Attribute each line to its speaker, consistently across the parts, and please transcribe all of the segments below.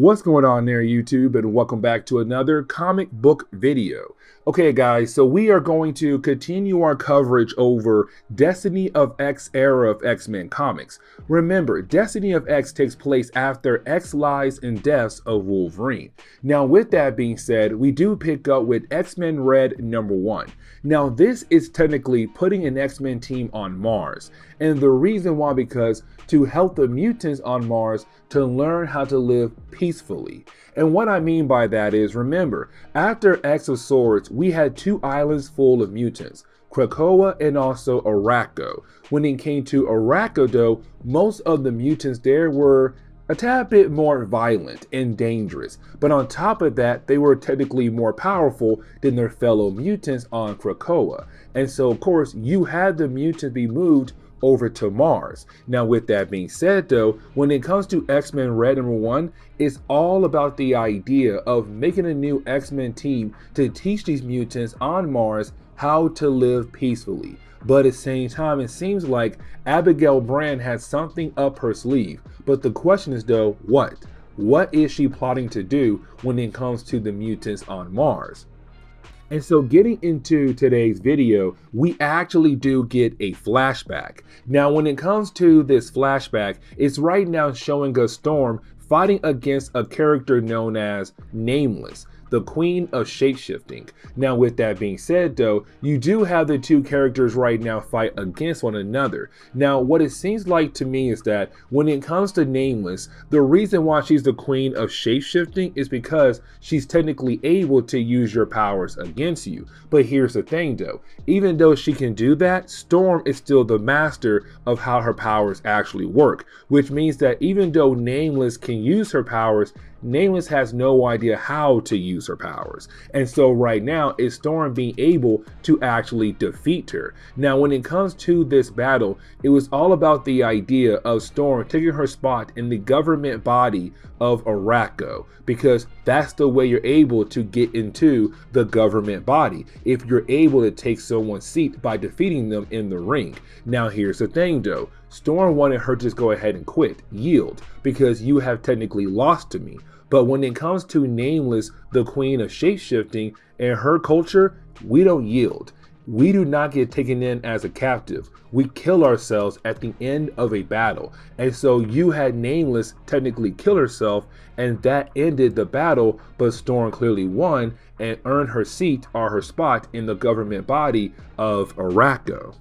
Speaker 1: What's going on there, YouTube, and welcome back to another comic book video. Okay, guys, so we are going to continue our coverage over Destiny of X era of X-Men comics. Remember, Destiny of X takes place after X lives and deaths of Wolverine. Now, with that being said, we do pick up with X-Men Red #1. Now, this is technically putting an X-Men team on Mars. And the reason why, because to help the mutants on Mars to learn how to live peacefully. And what I mean by that is, remember, after X of Swords, we had two islands full of mutants, Krakoa and also Arrako. When it came to Arakko, though, most of the mutants there were a tad bit more violent and dangerous, but on top of that, they were technically more powerful than their fellow mutants on Krakoa. And so, of course, you had the mutants be moved over to Mars. Now, with that being said, though, when it comes to X-Men Red #1, it's all about the idea of making a new X-Men team to teach these mutants on Mars how to live peacefully. But at the same time, it seems like Abigail Brand has something up her sleeve. But the question is, though, what? What is she plotting to do when it comes to the mutants on Mars? And so getting into today's video, we actually do get a flashback. Now, when it comes to this flashback, it's right now showing us Storm fighting against a character known as Nameless, the Queen of Shapeshifting. Now, with that being said, though, you do have the two characters right now fight against one another. Now, what it seems like to me is that when it comes to Nameless, the reason why she's the Queen of Shapeshifting is because she's technically able to use your powers against you. But here's the thing, though. Even though she can do that, Storm is still the master of how her powers actually work, which means that even though Nameless can use her powers, Nameless has no idea how to use her powers. And so right now, it's Storm being able to actually defeat her. Now, when it comes to this battle, it was all about the idea of Storm taking her spot in the government body of Arakko, because that's the way you're able to get into the government body, if you're able to take someone's seat by defeating them in the ring. Now, here's the thing, though. Storm wanted her to just go ahead and quit, yield, because you have technically lost to me. But when it comes to Nameless, the Queen of Shapeshifting, and her culture, we don't yield. We do not get taken in as a captive. We kill ourselves at the end of a battle. And so you had Nameless technically kill herself, and that ended the battle, but Storm clearly won and earned her seat or her spot in the government body of Arakko.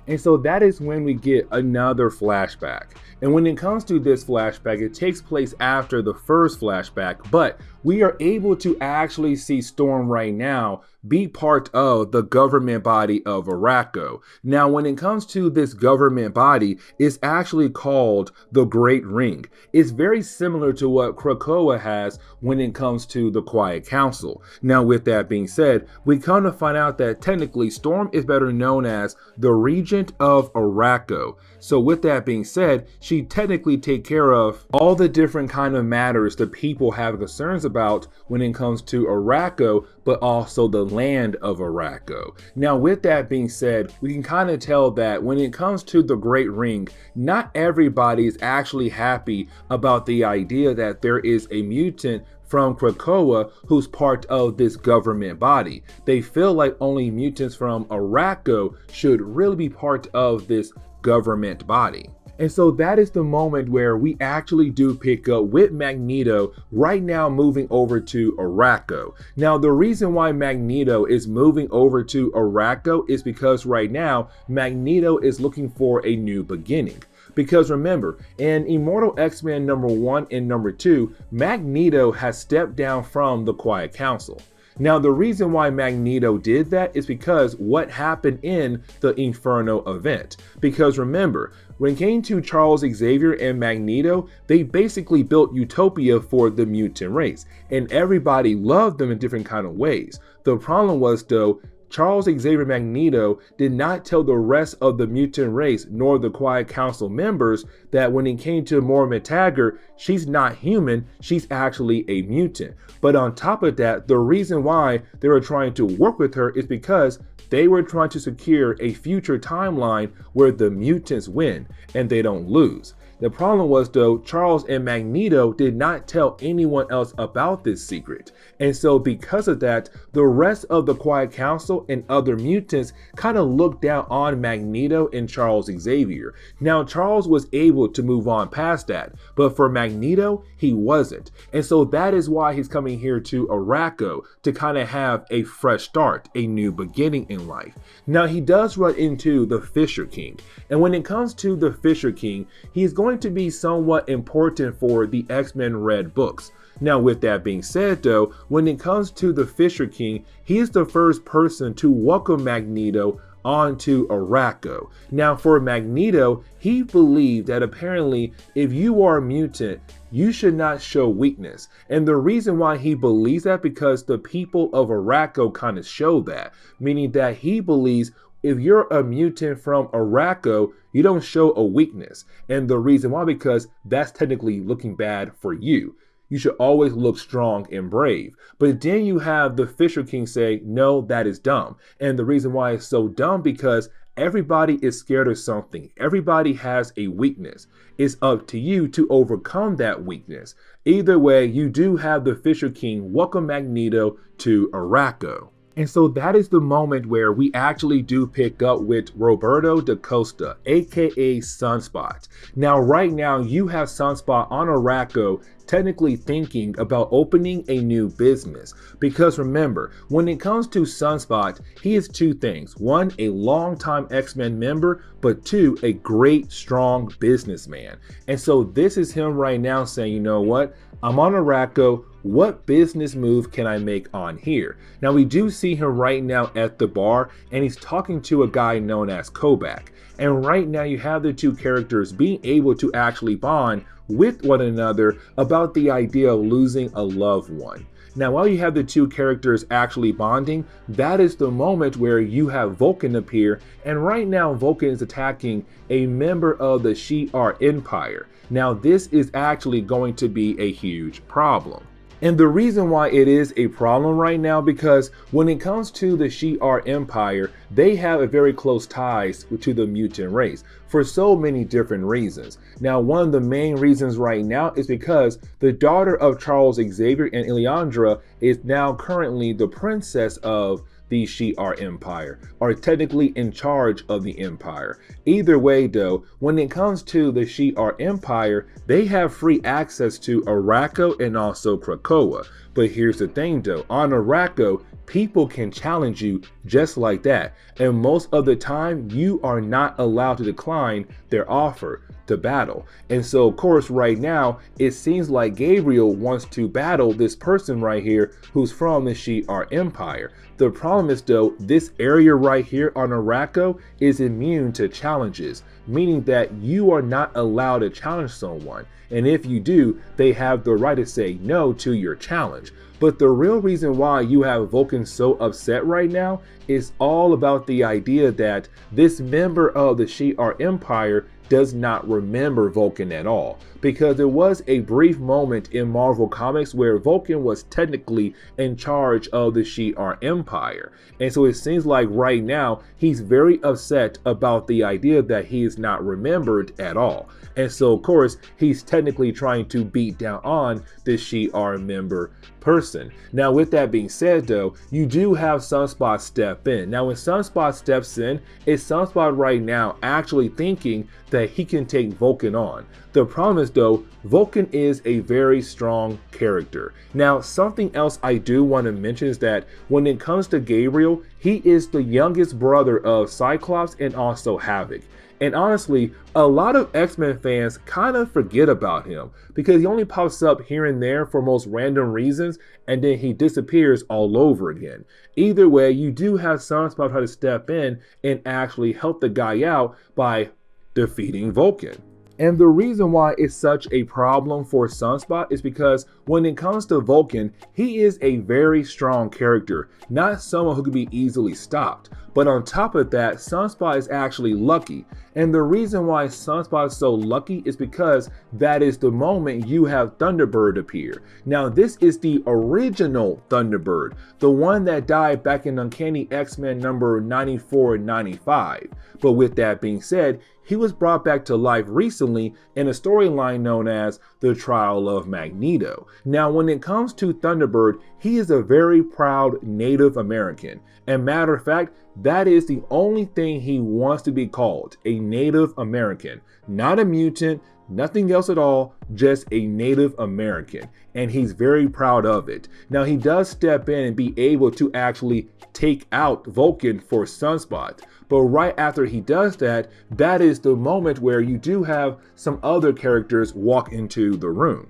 Speaker 1: And so that is when we get another flashback. And when it comes to this flashback, it takes place after the first flashback, but we are able to actually see Storm right now be part of the government body of Arakko. Now, when it comes to this government body, it's actually called the Great Ring. It's very similar to what Krakoa has when it comes to the Quiet Council. Now, with that being said, we come to find out that technically Storm is better known as the Regent of Arakko. So with that being said, she technically take care of all the different kind of matters that people have concerns about when it comes to Arakko, but also the land of Arakko. Now, with that being said, we can kind of tell that when it comes to the Great Ring, not everybody is actually happy about the idea that there is a mutant from Krakoa who's part of this government body. They feel like only mutants from Arakko should really be part of this government body. And so that is the moment where we actually do pick up with Magneto right now moving over to Arakko. Now, the reason why Magneto is moving over to Arakko is because right now Magneto is looking for a new beginning. Because remember, in Immortal X-Men #1 and #2, Magneto has stepped down from the Quiet Council. Now, the reason why Magneto did that is because what happened in the Inferno event. Because remember, when it came to Charles Xavier and Magneto, they basically built utopia for the mutant race, and everybody loved them in different kind of ways. The problem was, though, Charles Xavier Magneto did not tell the rest of the mutant race nor the Quiet Council members that when it came to Moira McTaggart, she's not human, she's actually a mutant. But on top of that, the reason why they were trying to work with her is because they were trying to secure a future timeline where the mutants win and they don't lose. The problem was though, Charles and Magneto did not tell anyone else about this secret. And so because of that, the rest of the Quiet Council and other mutants kind of looked down on Magneto and Charles Xavier. Now Charles was able to move on past that, but for Magneto, he wasn't. And so that is why he's coming here to Arrakko to kind of have a fresh start, a new beginning in life. Now he does run into the Fisher King. And when it comes to the Fisher King, he's going to be somewhat important for the X-Men Red books. Now with that being said though, when it comes to the Fisher King, he is the first person to welcome Magneto onto Arrakko. Now for Magneto, he believed that apparently if you are a mutant, you should not show weakness. And the reason why he believes that, because the people of Arakko kind of show that, meaning that he believes if you're a mutant from Arrakko, you don't show a weakness. And the reason why, because that's technically looking bad for you. You should always look strong and brave. But then you have the Fisher King say, no, that is dumb. And the reason why it's so dumb, because everybody is scared of something. Everybody has a weakness. It's up to you to overcome that weakness. Either way, you do have the Fisher King welcome Magneto to Arrakko. And so that is the moment where we actually do pick up with Roberto da Costa, aka Sunspot. Now, right now, you have Sunspot on Arrakko technically thinking about opening a new business. Because remember, when it comes to Sunspot, he is two things. One, a longtime X-Men member, but two, a great, strong businessman. And so this is him right now saying, you know what? I'm on Arrakko. What business move can I make on here? Now we do see him right now at the bar, and he's talking to a guy known as COPPA. And right now you have the two characters being able to actually bond with one another about the idea of losing a loved one. Now, while you have the two characters actually bonding, that is the moment where you have Vulcan appear, and right now Vulcan is attacking a member of the Shi'ar Empire. Now, this is actually going to be a huge problem. And the reason why it is a problem right now, because when it comes to the Shi'ar Empire, they have a very close ties to the mutant race for so many different reasons. Now, one of the main reasons right now is because the daughter of Charles Xavier and Ileandra is now currently the princess of the Shi'ar Empire, are technically in charge of the Empire. Either way though, when it comes to the Shi'ar Empire, they have free access to Arrakko and also Krakoa. But here's the thing though, on Arrakko, people can challenge you just like that. And most of the time, you are not allowed to decline their offer to battle. And so of course right now, it seems like Gabriel wants to battle this person right here who's from the Shi'ar Empire. The problem is though, this area right here on Arrakko is immune to challenges, meaning that you are not allowed to challenge someone. And if you do, they have the right to say no to your challenge. But the real reason why you have Vulcan so upset right now is all about the idea that this member of the Shi'ar Empire does not remember Vulcan at all, because there was a brief moment in Marvel Comics where Vulcan was technically in charge of the Shi'ar Empire. And so it seems like right now he's very upset about the idea that he is not remembered at all. And so of course he's technically trying to beat down on the Shi'ar member person. Now with that being said though, you do have Sunspot step in. Now when Sunspot steps in, is Sunspot right now actually thinking that he can take Vulcan on. The problem is though, Vulcan is a very strong character. Now something else I do want to mention is that when it comes to Gabriel, he is the youngest brother of Cyclops and also Havoc. And honestly, a lot of X-Men fans kind of forget about him because he only pops up here and there for most random reasons, and then he disappears all over again. Either way, you do have Sunspot try to step in and actually help the guy out by defeating Vulcan. And the reason why it's such a problem for Sunspot is because when it comes to Vulcan, he is a very strong character, not someone who can be easily stopped. But on top of that, Sunspot is actually lucky. And the reason why Sunspot is so lucky is because that is the moment you have Thunderbird appear. Now, this is the original Thunderbird, the one that died back in Uncanny X-Men number 94 and 95. But with that being said, he was brought back to life recently in a storyline known as The Trial of Magneto. Now, when it comes to Thunderbird, he is a very proud Native American. And matter of fact, that is the only thing he wants to be called, a Native American. Not a mutant, nothing else at all, just a Native American. And he's very proud of it. Now, he does step in and be able to actually take out Vulcan for Sunspot. But right after he does that, that is the moment where you do have some other characters walk into the room.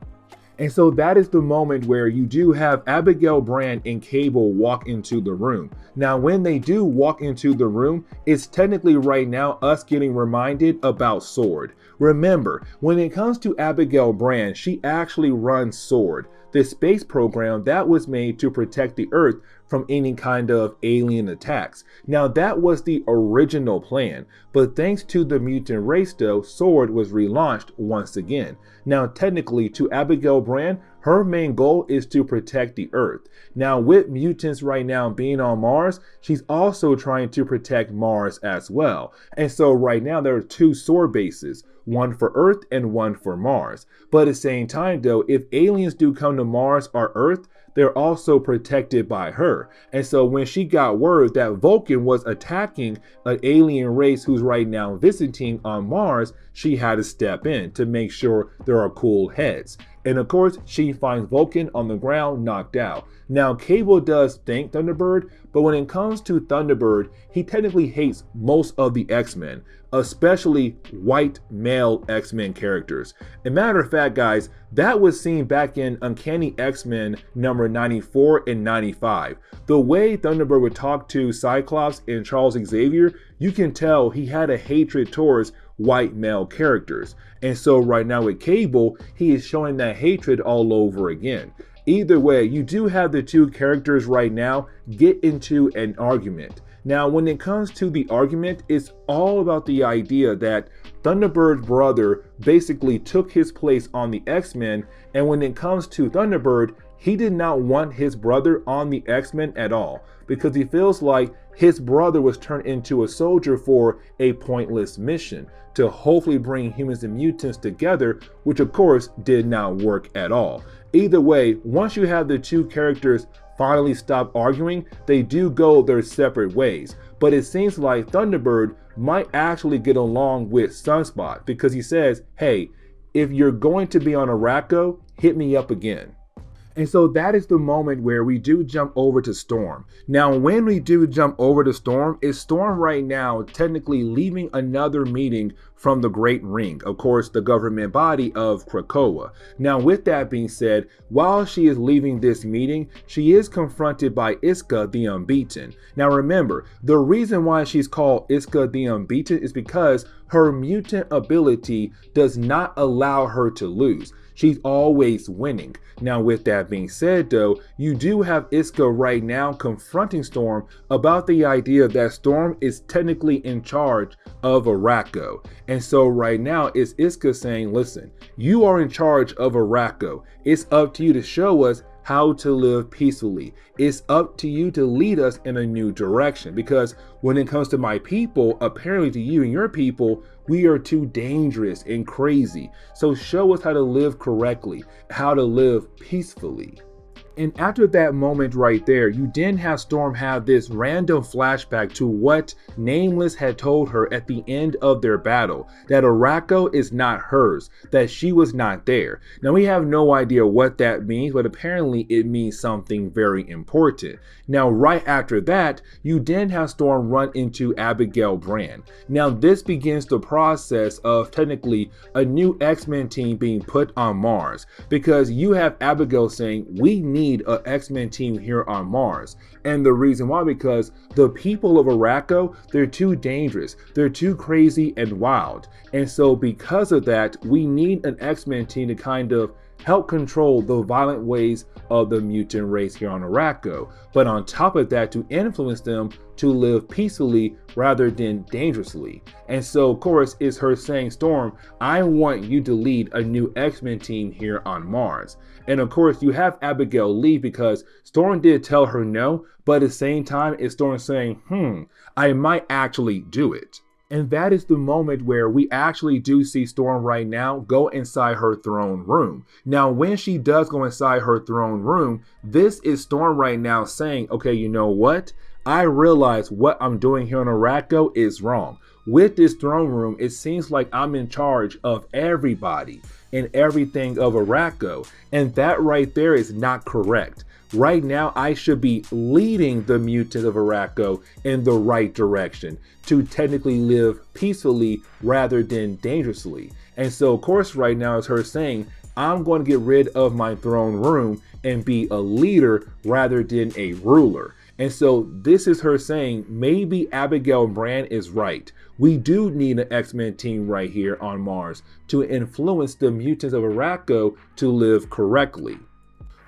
Speaker 1: And so that is the moment where you do have Abigail Brand and Cable walk into the room. Now, when they do walk into the room, it's technically right now us getting reminded about SWORD. Remember, when it comes to Abigail Brand, she actually runs SWORD, the space program that was made to protect the Earth from any kind of alien attacks. Now, that was the original plan, but thanks to the mutant race though, SWORD was relaunched once again. Now, technically, to Abigail Brand, her main goal is to protect the Earth. Now, with mutants right now being on Mars, she's also trying to protect Mars as well. And so right now there are two SWORD bases, one for Earth and one for Mars. But at the same time though, if aliens do come to Mars or Earth, they're also protected by her. And so when she got word that Vulcan was attacking an alien race who's right now visiting on Mars, she had to step in to make sure there are cool heads. And of course, she finds Vulcan on the ground knocked out. Now, Cable does thank Thunderbird, but when it comes to Thunderbird, he technically hates most of the X-Men, especially white male X-Men characters. And matter of fact, guys, that was seen back in Uncanny X-Men number 94 and 95. The way Thunderbird would talk to Cyclops and Charles Xavier, you can tell he had a hatred towards white male characters. And so right now with Cable, he is showing that hatred all over again. Either way, you do have the two characters right now get into an argument. Now, when it comes to the argument, it's all about the idea that Thunderbird's brother basically took his place on the X-Men, and when it comes to Thunderbird, he did not want his brother on the X-Men at all, because he feels like his brother was turned into a soldier for a pointless mission to hopefully bring humans and mutants together, which of course did not work at all. Either way, once you have the two characters finally stop arguing, they do go their separate ways. But it seems like Thunderbird might actually get along with Sunspot, because he says, hey, if you're going to be on Arrakko, hit me up again. And so that is the moment where we do jump over to Storm. Now, when we do jump over to Storm, is Storm right now technically leaving another meeting from the Great Ring, of course, the government body of Krakoa. Now, with that being said, while she is leaving this meeting, she is confronted by Iska the Unbeaten. Now, remember, the reason why she's called Iska the Unbeaten is because her mutant ability does not allow her to lose. She's always winning. Now, with that being said though, you do have Iska right now confronting Storm about the idea that Storm is technically in charge of Arakko. And so right now it's Iska saying, listen, you are in charge of Arakko. It's up to you to show us how to live peacefully. It's up to you to lead us in a new direction, because when it comes to my people, apparently to you and your people, we are too dangerous and crazy. So show us how to live correctly, how to live peacefully. And after that moment right there, you then have Storm have this random flashback to what Nameless had told her at the end of their battle, that Arrakko is not hers, that she was not there. Now, we have no idea what that means, but apparently it means something very important. Now, right after that, you then have Storm run into Abigail Brand. Now, this begins the process of technically a new X-Men team being put on Mars, because you have Abigail saying, we need an X-Men team here on Mars. And the reason why, because the people of Arrakko, they're too dangerous, they're too crazy and wild. And so because of that, we need an X-Men team to kind of help control the violent ways of the mutant race here on Arakko, but on top of that, to influence them to live peacefully rather than dangerously. And so, of course, it's her saying, Storm, I want you to lead a new X-Men team here on Mars. And of course, you have Abigail leave because Storm did tell her no, but at the same time, it's Storm saying, I might actually do it. And that is the moment where we actually do see Storm right now go inside her throne room. Now, when she does go inside her throne room, this is Storm right now saying, okay, you know what? I realize what I'm doing here on Arakko is wrong. With this throne room, it seems like I'm in charge of everybody and everything of Arakko. And that right there is not correct. Right now, I should be leading the mutants of Arakko in the right direction to technically live peacefully rather than dangerously. And so, of course, right now is her saying, I'm going to get rid of my throne room and be a leader rather than a ruler. And so this is her saying, maybe Abigail Brand is right. We do need an X-Men team right here on Mars to influence the mutants of Arakko to live correctly.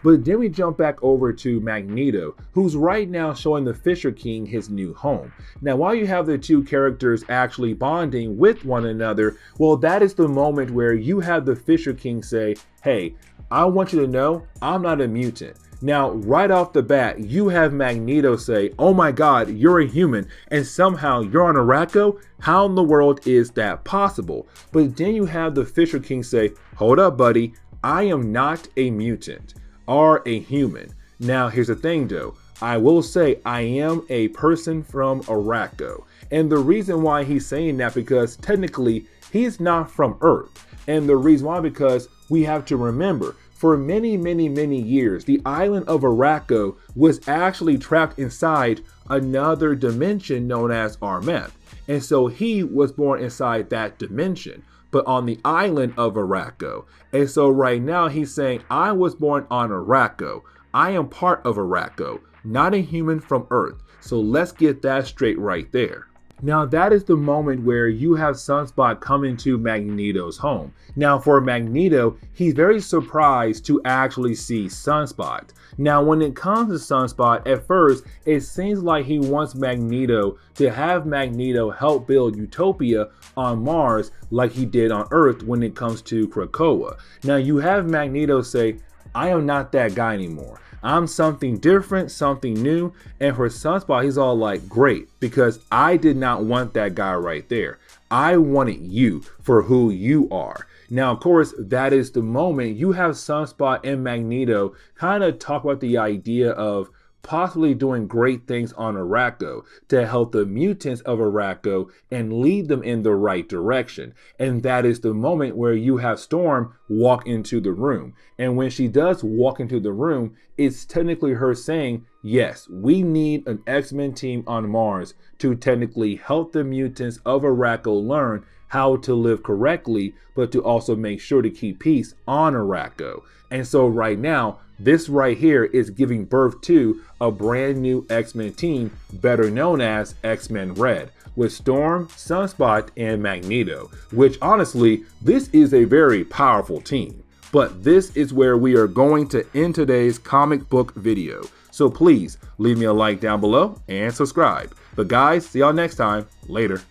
Speaker 1: But then we jump back over to Magneto, who's right now showing the Fisher King his new home. Now, while you have the two characters actually bonding with one another, well, that is the moment where you have the Fisher King say, hey, I want you to know I'm not a mutant. Now, right off the bat, you have Magneto say, oh my God, you're a human, and somehow you're on Arrakko? How in the world is that possible? But then you have the Fisher King say, hold up, buddy, I am not a mutant or a human. Now, here's the thing though, I will say I am a person from Arrakko. And the reason why he's saying that, because technically he's not from Earth. And the reason why, because we have to remember, for many, many, many years, the island of Arakko was actually trapped inside another dimension known as Armeth. And so he was born inside that dimension, but on the island of Arakko. And so right now he's saying, I was born on Arakko. I am part of Arakko, not a human from Earth. So let's get that straight right there. Now that is the moment where you have Sunspot come into Magneto's home. Now for Magneto, he's very surprised to actually see Sunspot. Now when it comes to Sunspot, at first, it seems like he wants Magneto to have Magneto help build Utopia on Mars like he did on Earth when it comes to Krakoa. Now you have Magneto say, I am not that guy anymore. I'm something different, something new. And for Sunspot, he's all like, great, because I did not want that guy right there. I wanted you for who you are. Now, of course, that is the moment you have Sunspot and Magneto kind of talk about the idea of possibly doing great things on Arakko to help the mutants of Arakko and lead them in the right direction. And that is the moment where you have Storm walk into the room. And when she does walk into the room, it's technically her saying, yes, we need an X-Men team on Mars to technically help the mutants of Arakko learn how to live correctly, but to also make sure to keep peace on Arakko. And so right now, this right here is giving birth to a brand new X-Men team, better known as X-Men Red, with Storm, Sunspot, and Magneto, which honestly, this is a very powerful team. But this is where we are going to end today's comic book video. So please leave me a like down below and subscribe. But guys, see y'all next time. Later.